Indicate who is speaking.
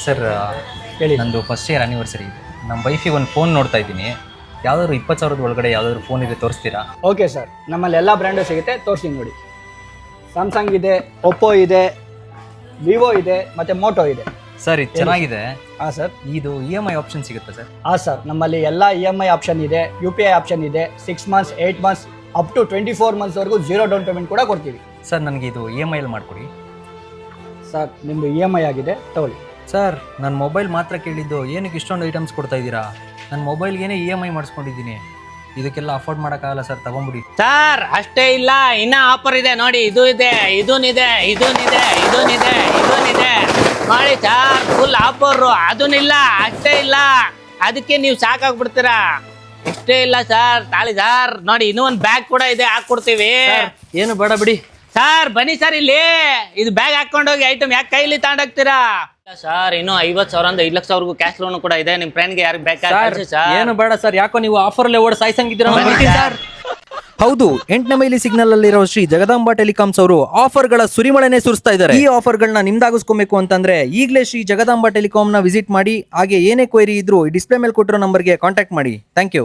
Speaker 1: Sir
Speaker 2: ಹೇಳಿ.
Speaker 1: ನಂದು first year anniversary ಇದೆ. ನಮ್ಮ ವೈಫಿಗೆ ಒಂದು ಫೋನ್ ನೋಡ್ತಾ ಇದ್ದೀನಿ. ಯಾವ್ದಾದ್ರು 20,000 ಒಳಗಡೆ ಯಾವ್ದಾದ್ರು ಫೋನ್ ಇದೆ ತೋರಿಸ್ತೀರಾ?
Speaker 2: ಓಕೆ ಸರ್, ನಮ್ಮಲ್ಲಿ ಎಲ್ಲ ಬ್ರ್ಯಾಂಡು ಸಿಗುತ್ತೆ, ತೋರಿಸಿ ನೋಡಿ. ಸ್ಯಾಮ್ಸಂಗ್ ಇದೆ, ಒಪ್ಪೋ ಇದೆ, ವಿವೋ ಇದೆ, ಮತ್ತು ಮೋಟೋ ಇದೆ.
Speaker 1: ಸರ್ ಇದು ಚೆನ್ನಾಗಿದೆ.
Speaker 2: ಹಾಂ ಸರ್.
Speaker 1: ಇದು EMI ಆಪ್ಷನ್ ಸಿಗುತ್ತೆ ಸರ್?
Speaker 2: ಹಾಂ ಸರ್, ನಮ್ಮಲ್ಲಿ ಎಲ್ಲ EMI ಆಪ್ಷನ್ ಇದೆ, UPI ಆಪ್ಷನ್ ಇದೆ, 6 ಮಂತ್ಸ್ 8 ಮಂತ್ಸ್ ಅಪ್ ಟು 24 ಮಂತ್ಸ್ವರೆಗೂ 0 ಡೌನ್ ಪೇಮೆಂಟ್ ಕೂಡ ಕೊಡ್ತೀವಿ.
Speaker 1: ಸರ್ ನನಗೆ ಇದು EMI ಅಲ್ಲಿ ಮಾಡಿಕೊಡಿ.
Speaker 2: ಸರ್ ನಿಮ್ಮದು EMI ಆಗಿದೆ, ತಗೊಳ್ಳಿ.
Speaker 1: ಸರ್ ನನ್ನ ಮೊಬೈಲ್ ಮಾತ್ರ ಕೇಳಿದ್ದು, ಏನಕ್ಕೆ ಇಷ್ಟೊಂದು ಐಟಮ್ಸ್ ಕೊಡ್ತಾ ಇದ್ದೀರಾ? ನನ್ನ ಮೊಬೈಲ್ಗೇನೆ EMI ಮಾಡಿಸ್ಕೊಂಡಿದ್ದೀನಿ. ಇದಕ್ಕೆಲ್ಲ ಅಫೋರ್ಡ್ ಮಾಡೋಕ್ಕಾಗಲ್ಲ ಸರ್, ತಗೊಂಬಿಡಿ.
Speaker 3: ಸರ್ ಅಷ್ಟೇ ಇಲ್ಲ, ಇನ್ನ ಆಫರ್ ಇದೆ ನೋಡಿ. ಇದು ಇದೆ, ಇದೂನಿದೆ, ಇದೂನಿದೆ, ಇದೂನಿದೆ, ಇದೂನಿದೆ ನೋಡಿ ಸರ್. Full offer. ಅದನ್ನಿಲ್ಲ, ಅಷ್ಟೇ ಇಲ್ಲ, ಅದಕ್ಕೆ ನೀವು ಸಾಕಾಗ್ಬಿಡ್ತೀರಾ. ಇಷ್ಟೇ ಇಲ್ಲ ಸರ್, ತಾಳಿ ಸರ್ ನೋಡಿ, ಇನ್ನೂ ಒಂದು ಬ್ಯಾಗ್ ಕೂಡ ಇದೆ, ಹಾಕ್ಕೊಡ್ತೀವಿ.
Speaker 1: ಏನು ಬೇಡ ಬಿಡಿ
Speaker 3: ಸರ್. ಬನ್ನಿ ಸರ್ ಇಲ್ಲಿ, ಇದು ಬ್ಯಾಗ್ ಹಾಕೊಂಡೋಗಿ ಐಟಮ್ ಯಾಕೆ ಕೈಲಿ ತಗೊಂಡೋಗ್ತೀರಾ ಸರ್? ಇನ್ನು 50,000 5 ಲಕ್ಷವರೆಗೂ ಕ್ಯಾಶ್ ಲೋನ್ ಕೂಡ ಇದೆ. ನಿಮ್ ಫ್ರೆಂಡ್ಗೆ ಯಾರಿಗೆ ಬೇಕಾದ್ರೆ ಸರ್.
Speaker 1: ಏನು ಬೇಡ ಸರ್, ಯಾಕೋ ನೀವು ಆಫರ್ಲ್ಲೇ ಓಡ್ ಸಾಯ್ಸಂಗಿದ್ದೀರಾ.
Speaker 3: ಸರ್
Speaker 1: ಹೌದು, 8ನೇ ಮೈಲಿ ಸಿಗ್ನಲ್ ಅಲ್ಲಿರೋ ಶ್ರೀ ಜಗದಾಂಬಾ ಟೆಲಿಕಾಮ್ಸ್ ಅವರು ಆಫರ್ಗಳ ಸುರಿಮಳೆನೆ ಸುರಿಸ್ತಾ ಇದ್ದಾರೆ. ಈ ಆಫರ್ಗಳನ್ನ ನಿಮ್ದಾಗಿಸ್ಕೊಬೇಕು ಅಂತಂದ್ರೆ ಈಗಲೇ ಶ್ರೀ ಜಗದಾಂಬಾ ಟೆಲಿಕಾಮ್ ನ ವಿಸಿಟ್ ಮಾಡಿ. ಹಾಗೆ ಏನೇ ಕ್ವೈರಿ ಇದ್ರು ಡಿಸ್ಪ್ಲೇ ಮೇಲೆ ಕೊಟ್ಟಿರೋ ನಂಬರ್ಗೆ ಕಾಂಟ್ಯಾಕ್ಟ್ ಮಾಡಿ. Thank you.